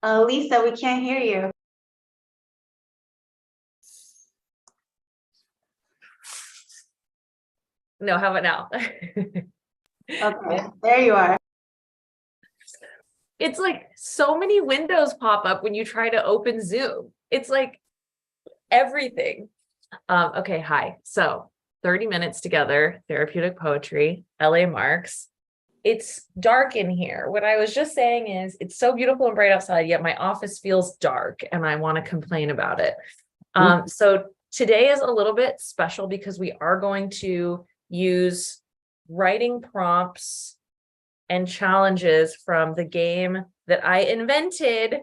Lisa, we can't hear you. No, how about now? Okay, there you are. It's like so many windows pop up when you try to open Zoom. It's like everything. Okay, hi. So 30 minutes together, therapeutic poetry, LA Marks. It's dark in here. What I was just saying is it's so beautiful and bright outside, yet my office feels dark and I want to complain about it. So today is a little bit special because we are going to use writing prompts and challenges from the game that I invented,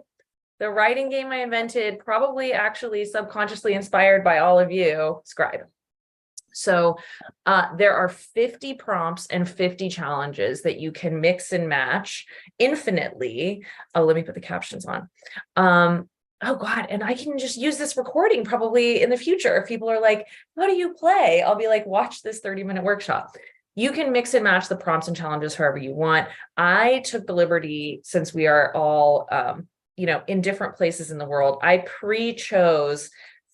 the writing game I invented, probably actually subconsciously inspired by all of you, Scribe. So there are 50 prompts and 50 challenges that you can mix and match infinitely. Oh, let me put the captions on. Oh God, and I can just use this recording probably in the future. If people are like, how do you play? I'll be like, watch this 30-minute workshop. You can mix and match the prompts and challenges however you want. I took the liberty, since we are all, in different places in the world, I pre-chose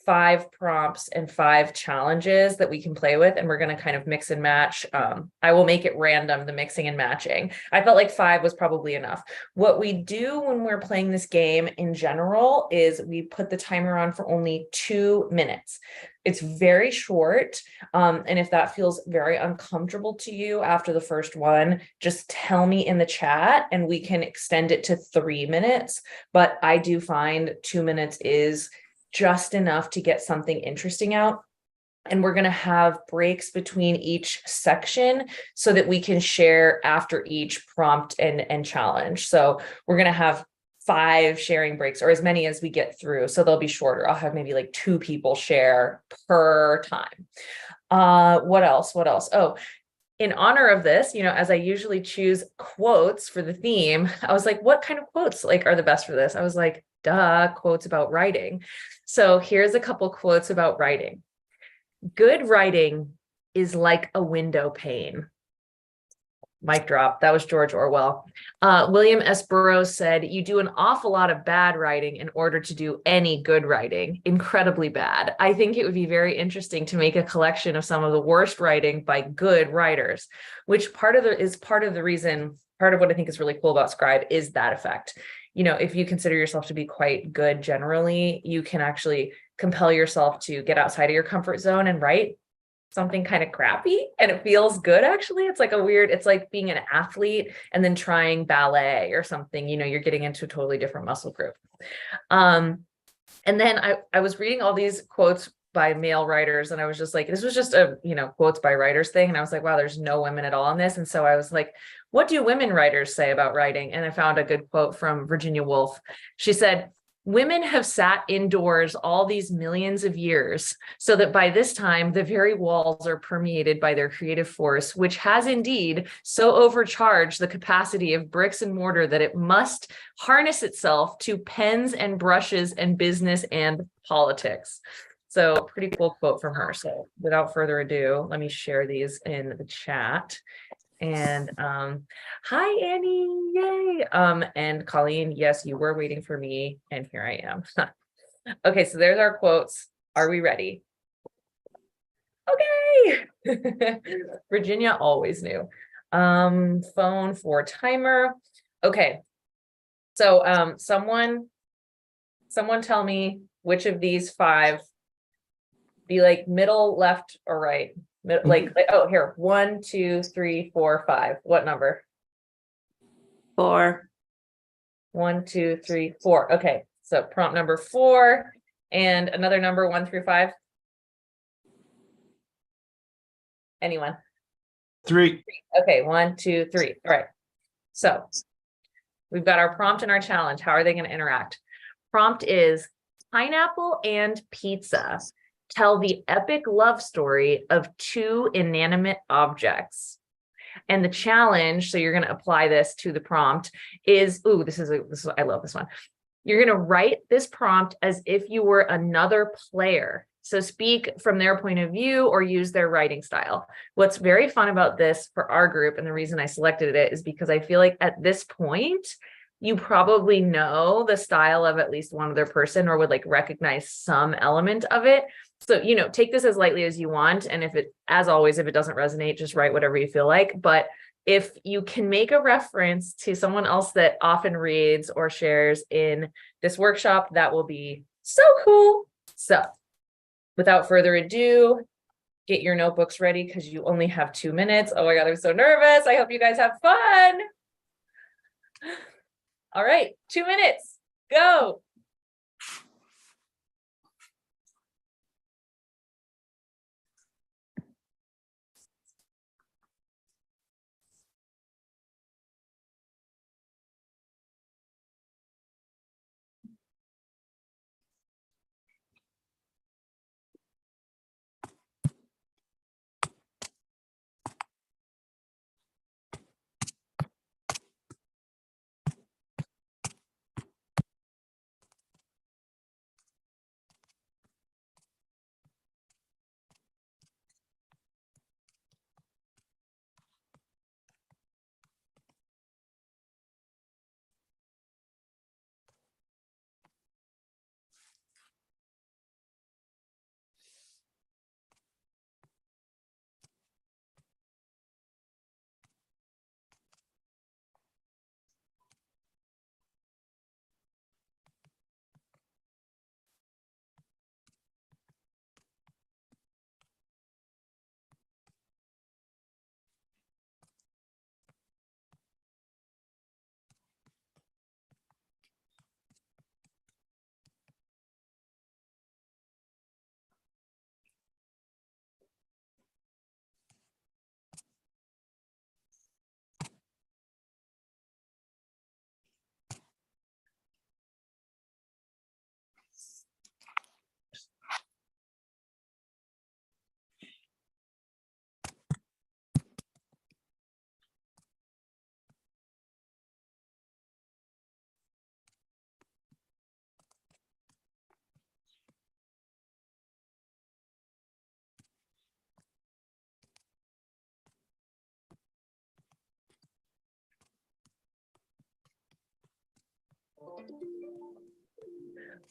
5 prompts and 5 challenges that we can play with, and we're going to kind of mix and match. I will make it random, the mixing and matching. I felt like 5 was probably enough. What we do when we're playing this game in general is we put the timer on for only 2 minutes. It's very short. And if that feels very uncomfortable to you after the first one, just tell me in the chat and we can extend it to 3 minutes. But I do find 2 minutes is just enough to get something interesting out. And we're going to have breaks between each section so that we can share after each prompt and challenge. So we're going to have 5 sharing breaks, or as many as we get through. So they'll be shorter. I'll have maybe like 2 people share per time. What else? Oh, in honor of this, as I usually choose quotes for the theme, I was like, what kind of quotes are the best for this? I was like, duh, quotes about writing. So here's a couple quotes about writing. Good writing is like a window pane. Mic drop. That was George Orwell. William S. Burroughs said, you do an awful lot of bad writing in order to do any good writing. Incredibly bad. I think it would be very interesting to make a collection of some of the worst writing by good writers, which part of the reason, part of what I think is really cool about Scribe is that effect. If you consider yourself to be quite good generally, you can actually compel yourself to get outside of your comfort zone and write something kind of crappy, and it feels good. Actually, it's like being an athlete and then trying ballet or something. You're getting into a totally different muscle group. And then I was reading all these quotes by male writers, and I was just like, this was just a quotes by writers thing, and I was like, wow, there's no women at all in this. And so I was like, what do women writers say about writing? And I found a good quote from Virginia Woolf. She said, women have sat indoors all these millions of years, so that by this time, the very walls are permeated by their creative force, which has indeed so overcharged the capacity of bricks and mortar that it must harness itself to pens and brushes and business and politics. So pretty cool quote from her. So without further ado, let me share these in the chat. And hi Annie, yay. And Colleen, yes, you were waiting for me, and here I am. Okay, so there's our quotes. Are we ready? Okay. Virginia always knew. Phone for timer. Okay. So someone tell me which of these 5, be like middle, left, or right. Oh, here, 1, 2, 3, 4, 5. What number? 4. 1, 2, 3, 4. Okay, so prompt number 4, and another number 1 through 5. Anyone? 3. Okay, 1, 2, 3. All right. So we've got our prompt and our challenge. How are they going to interact? Prompt is pineapple and pizza tell the epic love story of 2 inanimate objects. And the challenge, so you're going to apply this to the prompt, is, I love this one. You're going to write this prompt as if you were another player. So speak from their point of view or use their writing style. What's very fun about this for our group, and the reason I selected it, is because I feel like at this point, you probably know the style of at least one other person or would like recognize some element of it. So, take this as lightly as you want. And as always, if it doesn't resonate, just write whatever you feel like. But if you can make a reference to someone else that often reads or shares in this workshop, that will be so cool. So without further ado, get your notebooks ready because you only have 2 minutes. Oh my God, I'm so nervous. I hope you guys have fun. All right, 2 minutes, go.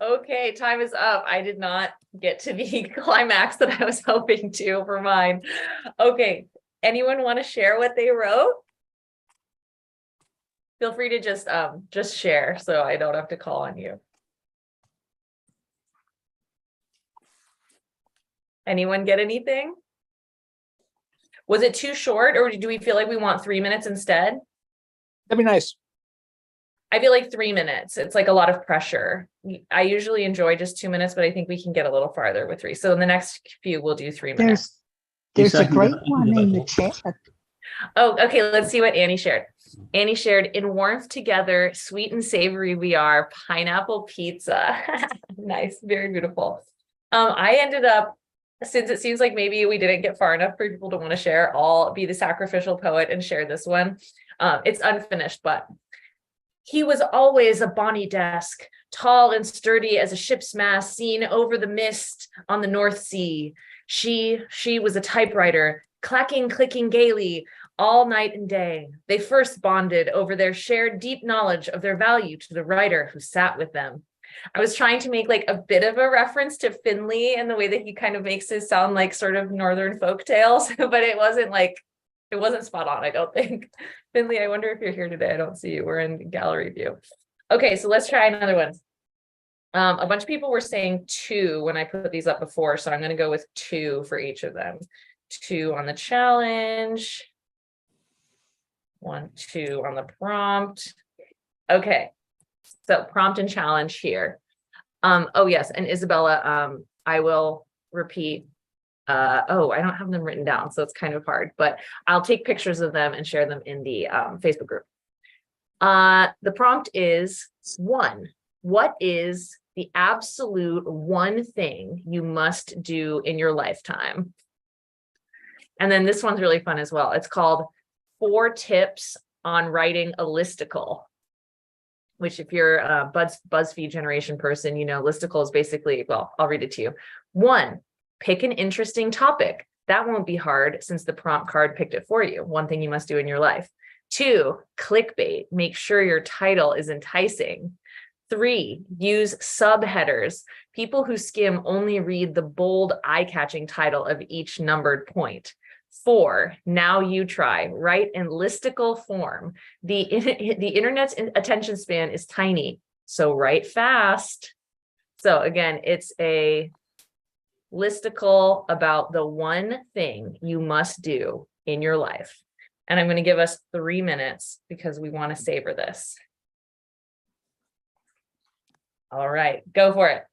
Okay, time is up. I did not get to the climax that I was hoping to for mine. Okay, anyone want to share what they wrote? Feel free to just share so I don't have to call on you. Anyone get anything? Was it too short, or do we feel like we want 3 minutes instead? That'd be nice. I feel like 3 minutes. It's like a lot of pressure. I usually enjoy just 2 minutes, but I think we can get a little farther with 3. So in the next few, we'll do 3 minutes. There's a great one in the chat. Oh, okay. Let's see what Annie shared. Annie shared, in warmth together, sweet and savory we are, pineapple pizza. Nice. Very beautiful. I ended up, since it seems like maybe we didn't get far enough for people to want to share, I'll be the sacrificial poet and share this one. It's unfinished, but he was always a bonny desk, tall and sturdy as a ship's mast seen over the mist on the North Sea. She was a typewriter, clacking, clicking gaily all night and day. They first bonded over their shared deep knowledge of their value to the writer who sat with them. I was trying to make like a bit of a reference to Finley and the way that he kind of makes it sound like sort of Northern folk tales, but it wasn't spot on, I don't think. Finley, I wonder if you're here today. I don't see you. We're in gallery view. Okay, so let's try another one. A bunch of people were saying 2 when I put these up before, so I'm going to go with 2 for each of them. 2 on the challenge. 1, 2 on the prompt. Okay, so prompt and challenge here. Oh yes, and Isabella, I will repeat. Oh, I don't have them written down, so it's kind of hard, but I'll take pictures of them and share them in the Facebook group. The prompt is 1. What is the absolute one thing you must do in your lifetime? And then this one's really fun as well. It's called 4 tips on writing a listicle, which if you're a BuzzFeed generation person, listicle is basically, well, I'll read it to you. 1, pick an interesting topic. That won't be hard since the prompt card picked it for you. One thing you must do in your life. 2, clickbait. Make sure your title is enticing. 3, use subheaders. People who skim only read the bold, eye-catching title of each numbered point. 4, now you try. Write in listicle form. The internet's attention span is tiny, so write fast. So again, it's a listicle about the one thing you must do in your life. And I'm going to give us 3 minutes because we want to savor this. All right, go for it.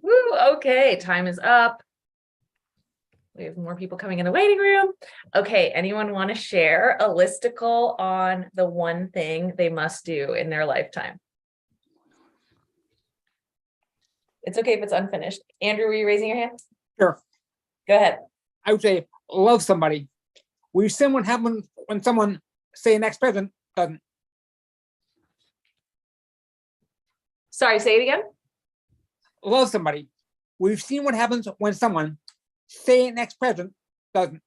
Woo, okay, time is up. We have more people coming in the waiting room. Okay, anyone want to share a listicle on the one thing they must do in their lifetime? It's okay if it's unfinished. Andrew, were you raising your hand? Sure. Go ahead. I would say love somebody. We've seen what happens when someone, say, an ex-president doesn't. Sorry, say it again. Love somebody. We've seen what happens when someone, say, an ex-president doesn't.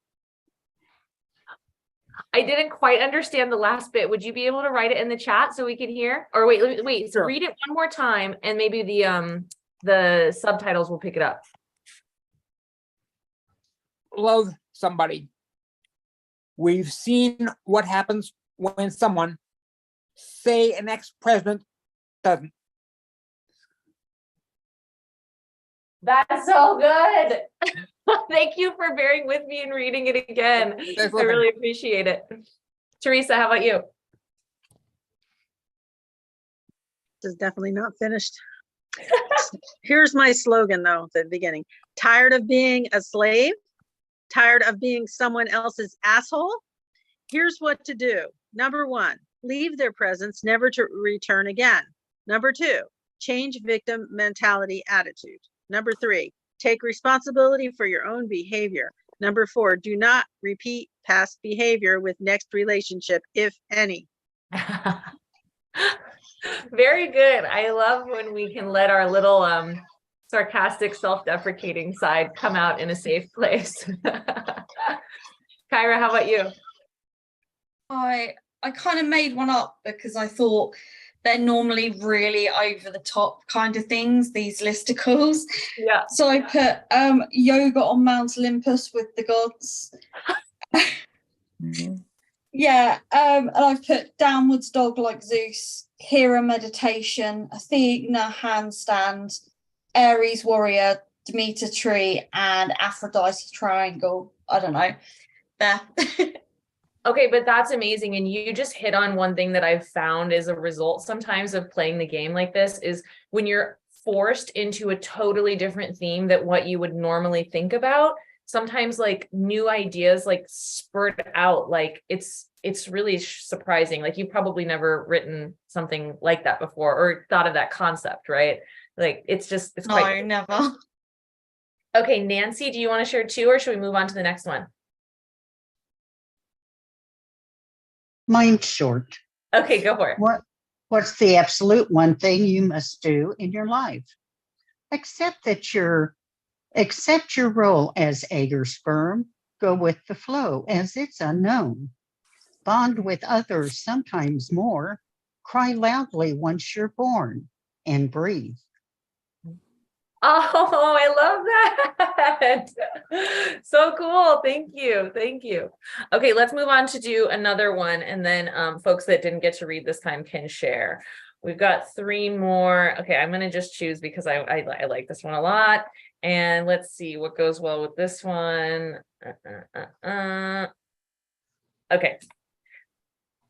I didn't quite understand the last bit. Would you be able to write it in the chat so we can hear? Or wait, Sure. read it one more time and maybe the subtitles will pick it up. Love somebody. We've seen what happens when someone, say, an ex-president doesn't. That's so good. Thank you for bearing with me and reading it again. I really appreciate it. Teresa, how about you? This is definitely not finished. Here's my slogan though, at the beginning. Tired of being a slave, tired of being someone else's asshole, Here's what to do. Number 1, leave their presence, never to return again. Number 2, change victim mentality attitude. Number 3, take responsibility for your own behavior. Number 4, do not repeat past behavior with next relationship, if any. Very good. I love when we can let our little sarcastic, self-deprecating side come out in a safe place. Kyra, how about you? I kind of made one up because I thought they're normally really over the top kind of things, these listicles. Yeah. So I put yoga on Mount Olympus with the gods. Yeah, and I've put downwards dog like Zeus, Hera meditation, Athena handstand, Aries warrior, Demeter tree, and Aphrodite triangle. I don't know. There. Okay, but that's amazing. And you just hit on one thing that I've found is a result sometimes of playing the game like this is when you're forced into a totally different theme that what you would normally think about, sometimes like new ideas like spurt out. Like it's really surprising. Like you've probably never written something like that before or thought of that concept, right? Like it's quite. No, never. Okay, Nancy, do you want to share two or should we move on to the next one? Mine's short. Okay, go for it. What's the absolute one thing you must do in your life? Accept your role as egg or sperm. Go with the flow as it's unknown. Bond with others, sometimes more. Cry loudly once you're born and breathe. Oh, I love that. So cool. Thank you. Thank you. Okay, let's move on to do another one. And then folks that didn't get to read this time can share. We've got 3 more. Okay, I'm going to just choose because I like this one a lot. And let's see what goes well with this one. Okay.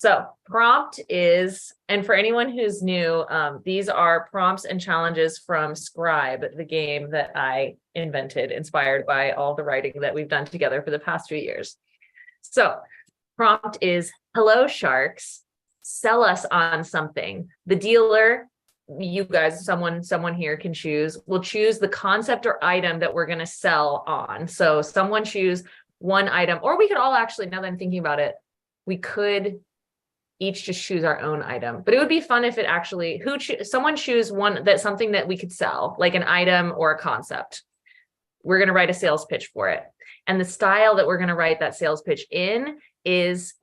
So prompt is, and for anyone who's new, these are prompts and challenges from Scribe, the game that I invented, inspired by all the writing that we've done together for the past few years. So prompt is, hello, sharks, sell us on something. The dealer, you guys, someone here can choose, will choose the concept or item that we're going to sell on. So someone choose one item, or we could all actually, now that I'm thinking about it, we could each just choose our own item, but it would be fun if it actually, someone choose one that's something that we could sell, like an item or a concept. We're going to write a sales pitch for it. And the style that we're going to write that sales pitch in is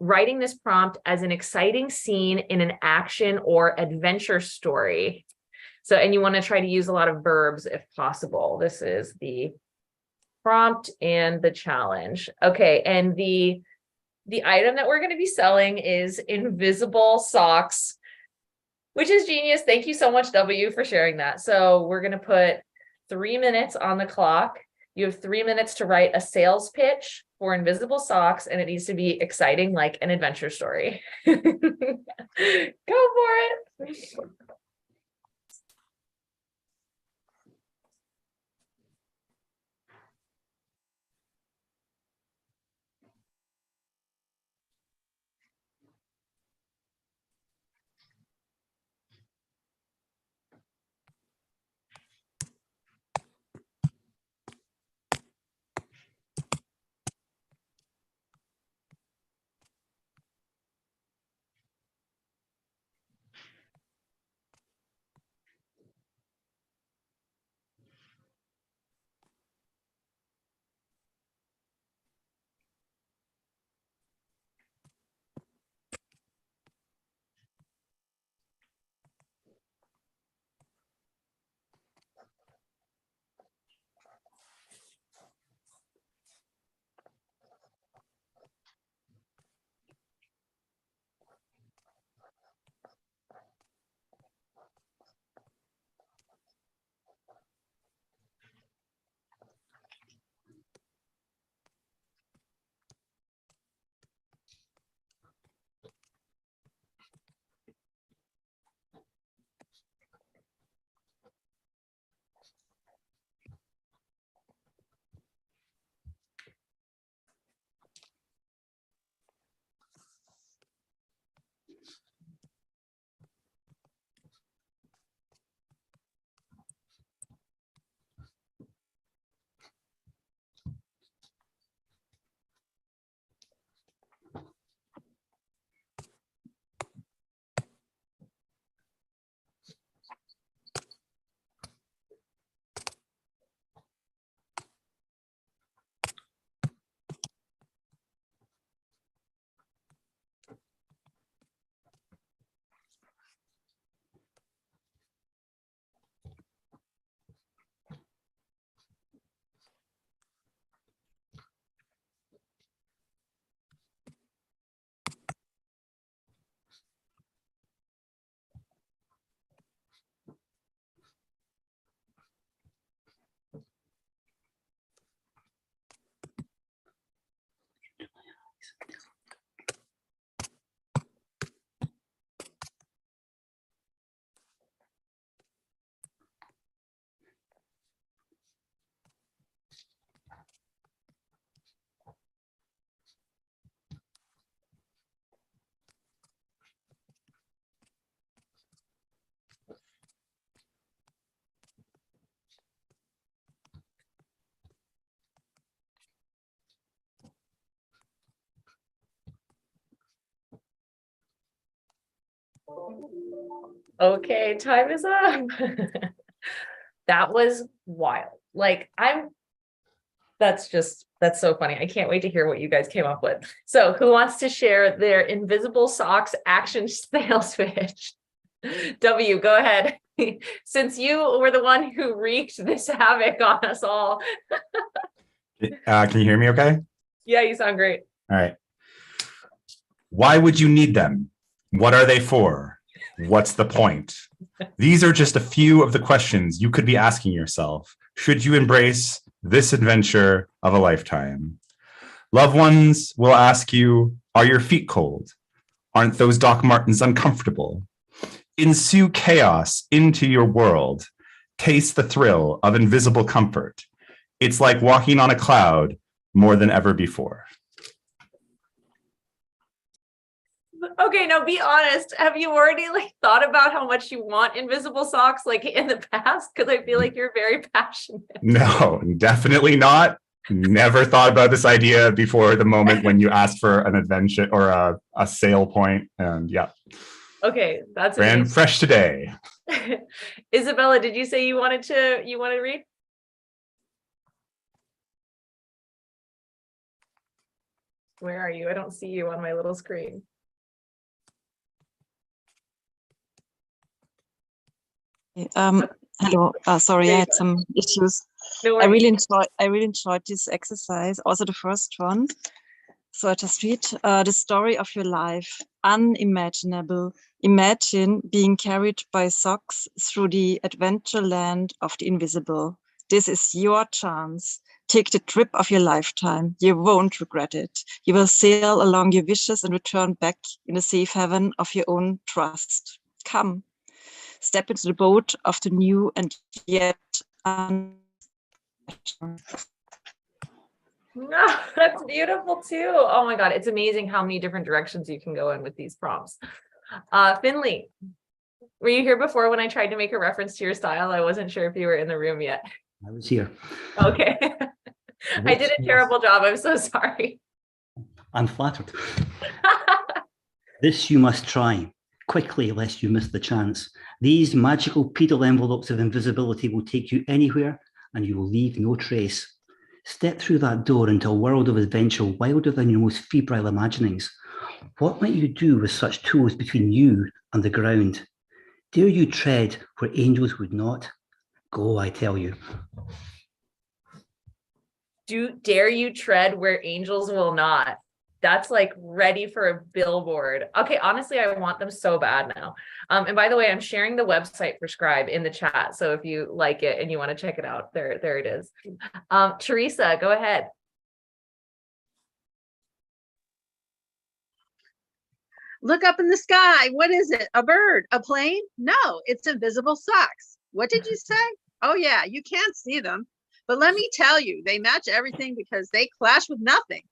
writing this prompt as an exciting scene in an action or adventure story. So, and you want to try to use a lot of verbs if possible. This is the prompt and the challenge. Okay. And the item that we're going to be selling is invisible socks, which is genius. Thank you so much, W, for sharing that. So we're going to put 3 minutes on the clock. You have 3 minutes to write a sales pitch for invisible socks, and it needs to be exciting, like an adventure story. Go for it. Okay, time is up. That was wild. Like that's so funny. I can't wait to hear what you guys came up with. So who wants to share their invisible socks action sales pitch? W, go ahead. Since you were the one who wreaked this havoc on us all. Can you hear me okay? Yeah, you sound great. All right. Why would you need them? What are they for? What's the point? These are just a few of the questions you could be asking yourself should you embrace this adventure of a lifetime. Loved ones will ask you, are your feet cold? Aren't those Doc Martens uncomfortable? Ensue chaos into your world. Taste the thrill of invisible comfort. It's like walking on a cloud more than ever before. Okay, now be honest. Have you already thought about how much you want invisible socks in the past? Because I feel like you're very passionate. No, definitely not. Never thought about this idea before the moment when you asked for an adventure or a sale point. And yeah. Okay, that's brand amazing. fresh today. Isabella, did you say you wanted to read? Where are you? I don't see you on my little screen. Hello. Sorry, I had some issues. No I worries. really enjoyed this exercise, also the first one. So I just read the story of your life, unimaginable. Imagine being carried by socks through the adventure land of the invisible. This is your chance. Take the trip of your lifetime. You won't regret it. You will sail along your wishes and return back in the safe haven of your own trust. Come. Step into the boat of the new and yet No, that's beautiful too. Oh my God, it's amazing how many different directions you can go in with these prompts. Finley, were you here before when I tried to make a reference to your style? I wasn't sure if you were in the room yet. I was here. Okay. I did a terrible job. I'm so sorry. I'm flattered. This you must try quickly, lest you miss the chance. These magical pedal envelopes of invisibility will take you anywhere and you will leave no trace. Step through that door into a world of adventure wilder than your most febrile imaginings. What might you do with such tools between you and the ground? Dare you tread where angels would not? Go, I tell you. Dare you tread where angels will not? That's ready for a billboard. Okay, honestly, I want them so bad now. And by the way, I'm sharing the website for Scribe in the chat. So if you like it and you want to check it out, there it is. Teresa, go ahead. Look up in the sky. What is it? A bird? A plane? No, it's invisible socks. What did you say? Oh yeah, you can't see them. But let me tell you, they match everything because they clash with nothing.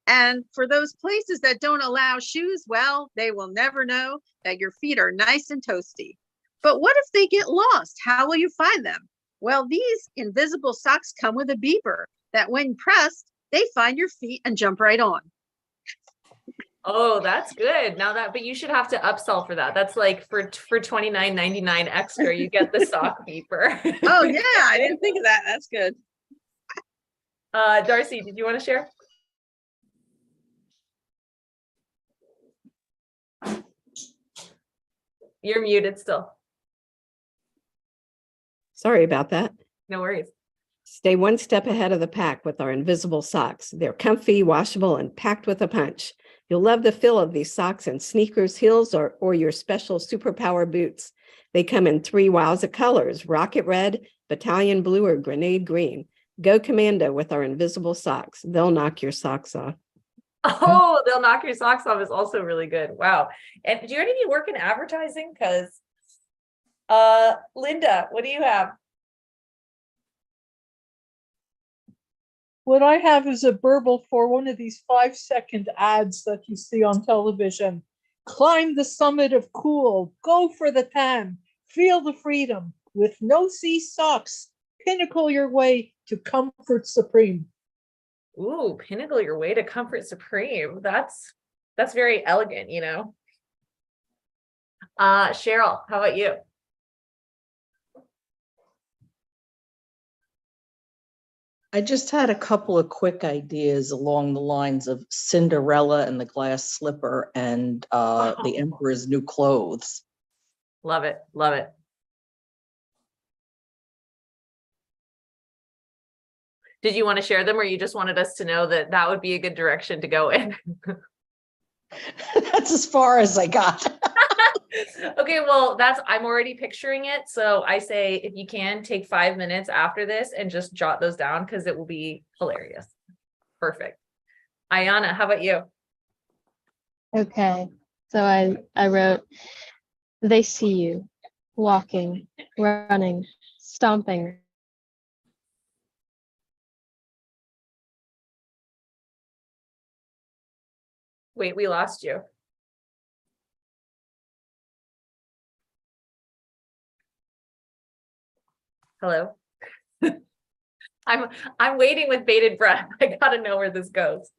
And for those places that don't allow shoes, well, they will never know that your feet are nice and toasty. But what if they get lost? How will you find them? Well, these invisible socks come with a beeper that when pressed, they find your feet and jump right on. Oh, that's good. But you should have to upsell for that. That's for $29.99 extra, you get the sock beeper. Oh yeah, I didn't think of that. That's good. Darcy, did you want to share? You're muted still. Sorry about that. No worries. Stay one step ahead of the pack with our invisible socks. They're comfy, washable, and packed with a punch. You'll love the feel of these socks in sneakers, heels, or your special superpower boots. They come in 3 wows of colors: rocket red, battalion blue, or grenade green. Go commando with our invisible socks. They'll knock your socks off. Oh, they'll knock your socks off is also really good. Wow. And do you have any work in advertising? Because Linda, what do you have? What I have is a burble for one of these 5-second ads that you see on television. Climb the summit of cool, go for the tan, feel the freedom. With no see socks, pinnacle your way to comfort supreme. Ooh, pinnacle your way to comfort supreme. That's very elegant, Cheryl, how about you? I just had a couple of quick ideas along the lines of Cinderella and the glass slipper and the Emperor's new clothes. Love it. Love it. Did you want to share them, or you just wanted us to know that that would be a good direction to go in? That's as far as I got. Okay, well, I'm already picturing it. So I say, if you can, take 5 minutes after this and just jot those down because it will be hilarious. Perfect. Ayana, how about you? Okay, so I wrote, they see you walking, running, stomping. Wait, we lost you. Hello. I'm waiting with bated breath. I gotta know where this goes.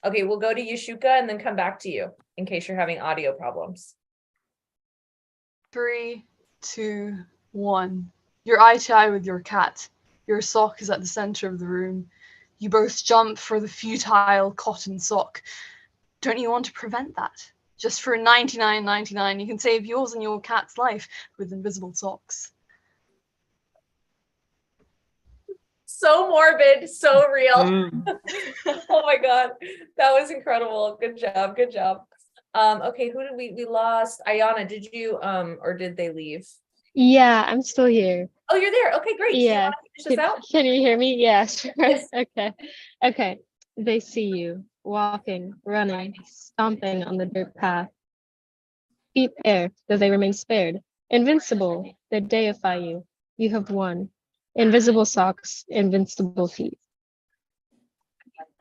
Okay, we'll go to Yashuka and then come back to you in case you're having audio problems. 3, 2, 1. You're eye to eye with your cat. Your sock is at the center of the room. You both jump for the futile cotton sock. Don't you want to prevent that? Just for $99.99, you can save yours and your cat's life with invisible socks. So morbid, so real. Oh my God, that was incredible. Good job, good job. Okay, who did we lost? Ayana, did you or did they leave? Yeah, I'm still here. Oh, you're there. Okay, great. Do you Yeah. want to finish this out? Can you hear me? Yeah, sure. Yes. Okay. Okay. They see you walking, running, stomping on the dirt path. Feet air, though they remain spared. Invincible, they deify you. You have won. Invisible socks, invincible feet.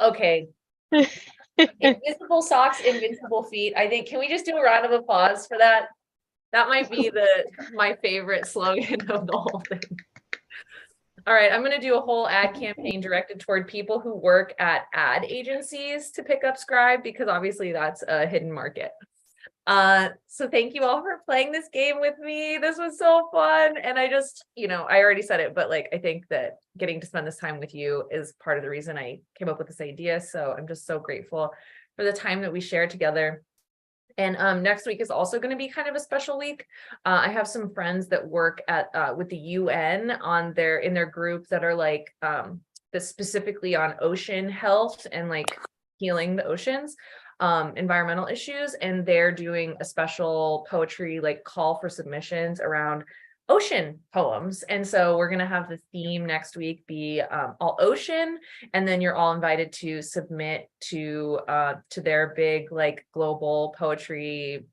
Okay. Invisible socks, invincible feet. I think, can we just do a round of applause for that? That might be my favorite slogan of the whole thing. All right, I'm going to do a whole ad campaign directed toward people who work at ad agencies to pick up Scribe, because obviously that's a hidden market. So thank you all for playing this game with me. This was so fun. And I just, I already said it, but like, I think that getting to spend this time with you is part of the reason I came up with this idea. So I'm just so grateful for the time that we shared together. And next week is also going to be kind of a special week. I have some friends that work at with the UN in their group that are like specifically on ocean health and like healing the oceans, environmental issues, and they're doing a special poetry like call for submissions around ocean poems. And so we're going to have the theme next week be all ocean, and then you're all invited to submit to their big like global poetry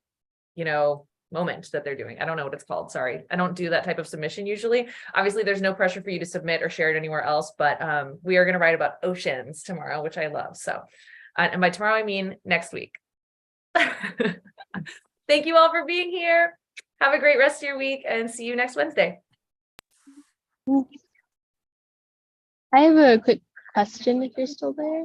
moment that they're doing. I don't know what it's called, sorry, I don't do that type of submission usually. Obviously there's no pressure for you to submit or share it anywhere else, but we are going to write about oceans tomorrow, which I love. So and by tomorrow I mean next week. Thank you all for being here. Have a great rest of your week and see you next Wednesday. I have a quick question if you're still there.